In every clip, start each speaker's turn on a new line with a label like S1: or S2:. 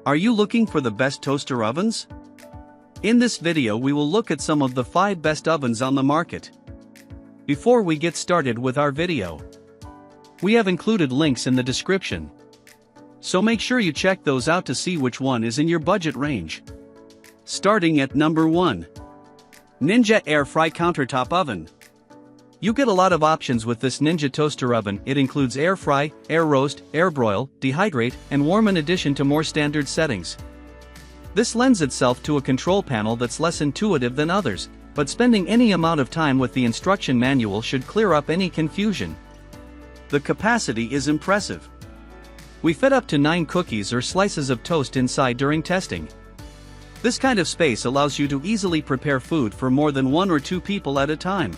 S1: Are you looking for the best toaster ovens? In this video we will look at some of the 5 best ovens on the market. Before we get started with our video, we have included links in the description, so make sure you check those out to see which one is in your budget range. Starting at number 1. Ninja Air Fry Countertop Oven. You get a lot of options with this Ninja toaster oven. It includes air fry, air roast, air broil, dehydrate, and warm in addition to more standard settings. This lends itself to a control panel that's less intuitive than others, but spending any amount of time with the instruction manual should clear up any confusion. The capacity is impressive. We fit up to 9 cookies or slices of toast inside during testing. This kind of space allows you to easily prepare food for more than 1 or 2 people at a time.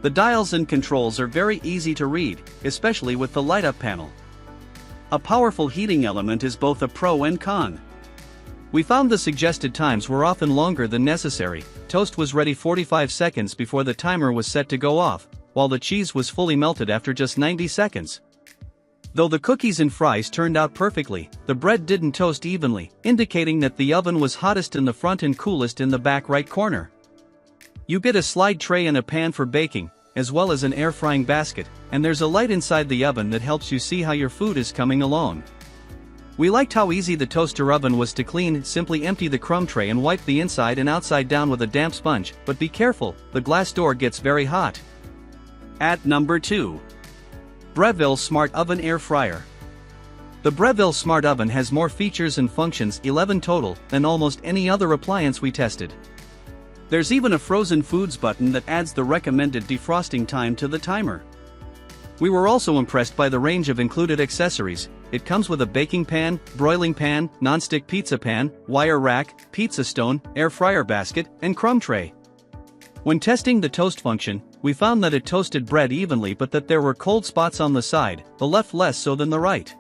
S1: The dials and controls are very easy to read, especially with the light-up panel. A powerful heating element is both a pro and con. We found the suggested times were often longer than necessary. Toast was ready 45 seconds before the timer was set to go off, while the cheese was fully melted after just 90 seconds. Though the cookies and fries turned out perfectly, the bread didn't toast evenly, indicating that the oven was hottest in the front and coolest in the back right corner. You get a slide tray and a pan for baking, as well as an air frying basket, and there's a light inside the oven that helps you see how your food is coming along. We liked how easy the toaster oven was to clean. Simply empty the crumb tray and wipe the inside and outside down with a damp sponge, but be careful, the glass door gets very hot. At number 2. Breville Smart Oven Air Fryer. The Breville Smart Oven has more features and functions, 11 total, than almost any other appliance we tested. There's even a frozen foods button that adds the recommended defrosting time to the timer. We were also impressed by the range of included accessories. It comes with a baking pan, broiling pan, non-stick pizza pan, wire rack, pizza stone, air fryer basket, and crumb tray. When testing the toast function, we found that it toasted bread evenly, but that there were cold spots on the side, the left less so than the right.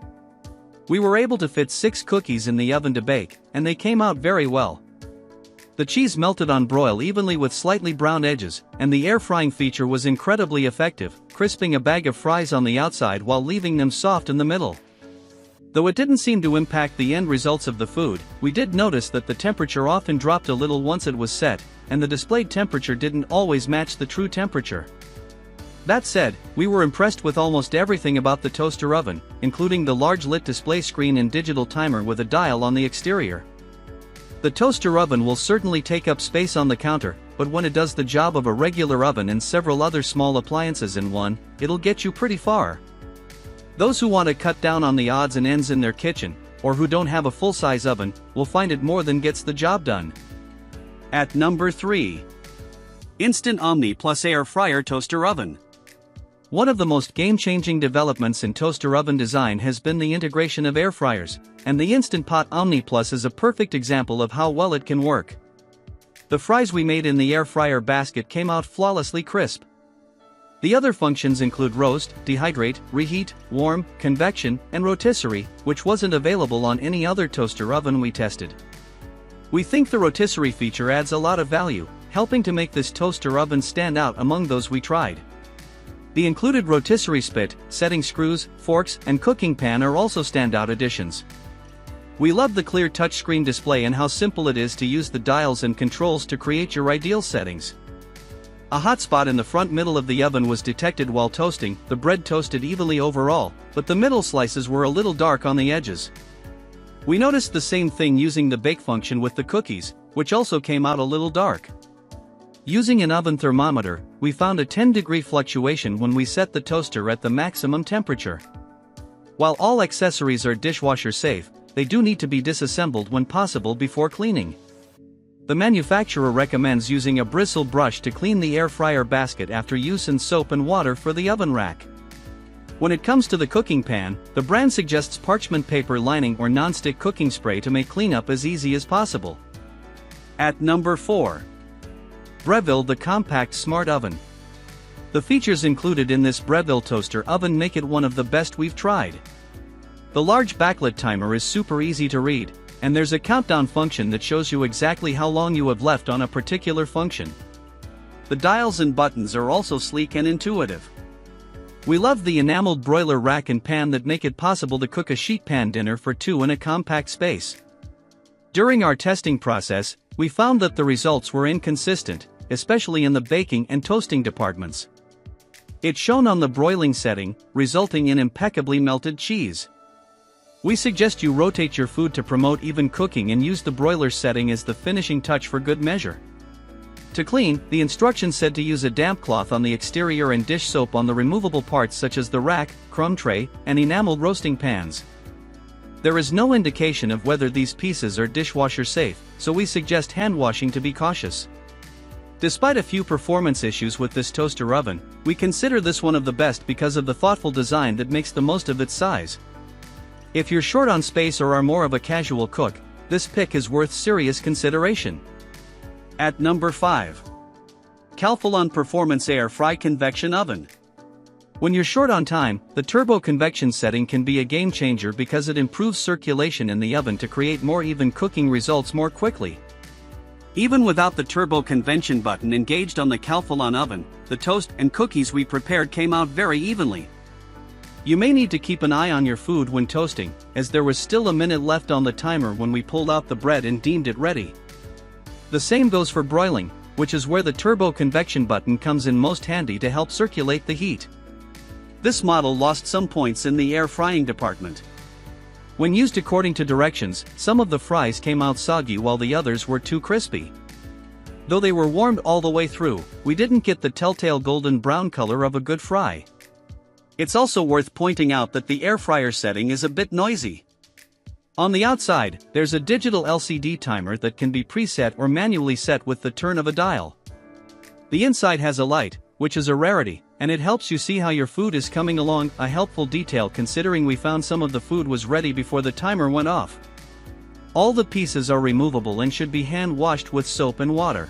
S1: We were able to fit 6 cookies in the oven to bake, and they came out very well. The cheese melted on broil evenly with slightly brown edges, and the air frying feature was incredibly effective, crisping a bag of fries on the outside while leaving them soft in the middle. Though it didn't seem to impact the end results of the food, we did notice that the temperature often dropped a little once it was set, and the displayed temperature didn't always match the true temperature. That said, we were impressed with almost everything about the toaster oven, including the large lit display screen and digital timer with a dial on the exterior. The toaster oven will certainly take up space on the counter, but when it does the job of a regular oven and several other small appliances in one, it'll get you pretty far. Those who want to cut down on the odds and ends in their kitchen, or who don't have a full-size oven, will find it more than gets the job done. At number 3. Instant Omni Plus Air Fryer Toaster Oven. One of the most game-changing developments in toaster oven design has been the integration of air fryers, and the Instant Pot Omni Plus is a perfect example of how well it can work. The fries we made in the air fryer basket came out flawlessly crisp. The other functions include roast, dehydrate, reheat, warm, convection, and rotisserie, which wasn't available on any other toaster oven we tested. We think the rotisserie feature adds a lot of value, helping to make this toaster oven stand out among those we tried. The included rotisserie spit, setting screws, forks, and cooking pan are also standout additions. We love the clear touchscreen display and how simple it is to use the dials and controls to create your ideal settings. A hot spot in the front middle of the oven was detected while toasting. The bread toasted evenly overall, but the middle slices were a little dark on the edges. We noticed the same thing using the bake function with the cookies, which also came out a little dark. Using an oven thermometer, we found a 10-degree fluctuation when we set the toaster at the maximum temperature. While all accessories are dishwasher safe, they do need to be disassembled when possible before cleaning. The manufacturer recommends using a bristle brush to clean the air fryer basket after use and soap and water for the oven rack. When it comes to the cooking pan, the brand suggests parchment paper lining or non-stick cooking spray to make cleanup as easy as possible. At number 4. Breville the Compact Smart Oven. The features included in this Breville toaster oven make it one of the best we've tried. The large backlit timer is super easy to read, and there's a countdown function that shows you exactly how long you have left on a particular function. The dials and buttons are also sleek and intuitive. We love the enameled broiler rack and pan that make it possible to cook a sheet pan dinner for 2 in a compact space. During our testing process, we found that the results were inconsistent, especially in the baking and toasting departments. It shone on the broiling setting, resulting in impeccably melted cheese. We suggest you rotate your food to promote even cooking and use the broiler setting as the finishing touch for good measure. To clean, the instructions said to use a damp cloth on the exterior and dish soap on the removable parts such as the rack, crumb tray, and enameled roasting pans. There is no indication of whether these pieces are dishwasher safe, so we suggest hand washing to be cautious. Despite a few performance issues with this toaster oven, we consider this one of the best because of the thoughtful design that makes the most of its size. If you're short on space or are more of a casual cook, this pick is worth serious consideration. At number 5. Calphalon Performance Air Fry Convection Oven. When you're short on time, the turbo convection setting can be a game changer because it improves circulation in the oven to create more even cooking results more quickly. Even without the turbo convection button engaged on the Calphalon oven, the toast and cookies we prepared came out very evenly. You may need to keep an eye on your food when toasting, as there was still a minute left on the timer when we pulled out the bread and deemed it ready. The same goes for broiling, which is where the turbo convection button comes in most handy to help circulate the heat. This model lost some points in the air frying department. When used according to directions, some of the fries came out soggy while the others were too crispy. Though they were warmed all the way through, we didn't get the telltale golden brown color of a good fry. It's also worth pointing out that the air fryer setting is a bit noisy. On the outside, there's a digital LCD timer that can be preset or manually set with the turn of a dial. The inside has a light, which is a rarity, and it helps you see how your food is coming along, a helpful detail considering we found some of the food was ready before the timer went off. All the pieces are removable and should be hand washed with soap and water.